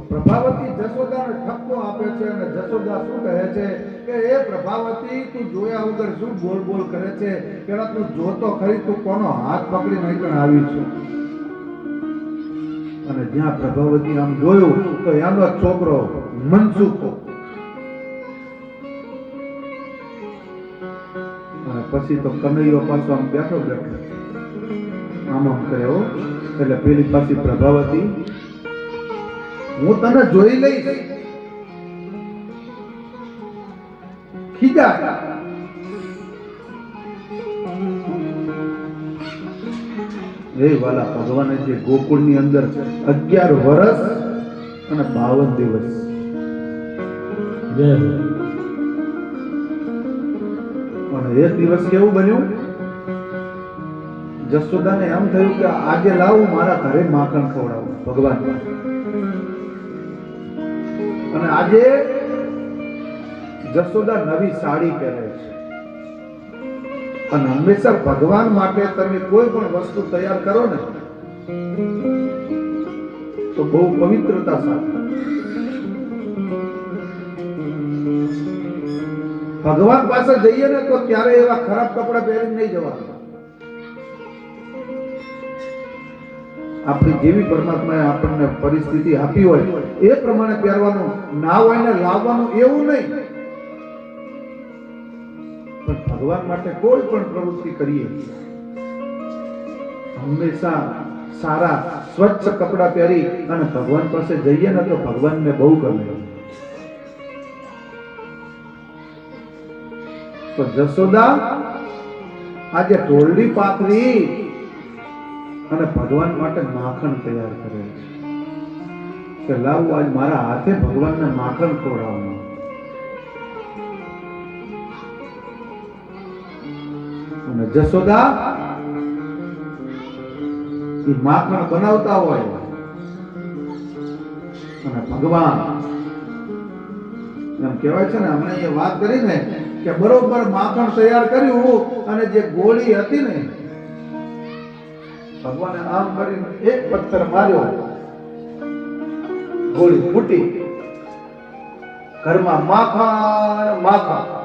પ્રભાવતી જશોદાને ઠપકો આપે છે અને જશોદા શું કહે છે કે એ પ્રભાવતી તું જોયા વગર શું બોલ બોલ કરે છે? પેલા તું જોતો ખરી, તું કોનો હાથ પકડીને અહીં આવી છું? અને જ્યાં પ્રભાવતી આમ જોયું તો એનો છોકરો મનસુખ, અને પછી તો કનૈયો પાછો આમ બેઠો બેઠો આમ કરે હો. એટલે પેલી પાછી પ્રભાવતી, હું તને જોઈ લઈશ, ખીજા. એ વાલા ભગવાને જે ગોકુળની અંદર 11 વર્ષ અને 52 દિવસ, અને એક દિવસ કેવું બન્યું? જશોદાને એમ થયું કે આજે લાવું મારા ઘરે માખણ ખવડાવું ભગવાન. અને આજે જશોદા નવી સાડી પહેરે છે. અને હંમેશા ભગવાન માટે તમે કોઈ પણ વસ્તુ તૈયાર કરો ને તો બહુ પવિત્રતા સાથે ભગવાન પાસે જઈએ ને તો ક્યારે એવા ખરાબ કપડા પહેરીને નહીં જવાનું. આપણી જેવી પરમાત્માએ આપણને પરિસ્થિતિ આપી હોય એ પ્રમાણે પહેરવાનું, ના હોય ને લાવવાનું એવું નહીં. પણ ભગવાન માટે કોઈ પણ પ્રવૃત્તિ કરીએ હંમેશા સારા સ્વચ્છ કપડા પહેરી અને ભગવાન પાસે જઈએ ને તો ભગવાનને બહુ ગમે. તો જશોદા આજે ઢોલડી પાથરી અને ભગવાન માટે માખણ તૈયાર કરે છે કે લાવું આજ મારા હાથે ભગવાનને માખણ ખવડાવવાનું. અને જશોદા એ માખણ બનાવતા હોય અને ભગવાન એમ કહેવાય છે ને, હમણાં એ વાત કરી ને કે બરોબર માખણ તૈયાર કર્યું અને જે ગોળી હતી ને ભગવાને આમ કરીને એક પથ્થર માર્યો, ગોળી ફૂટી, ઘરમાં માખણ માખણ.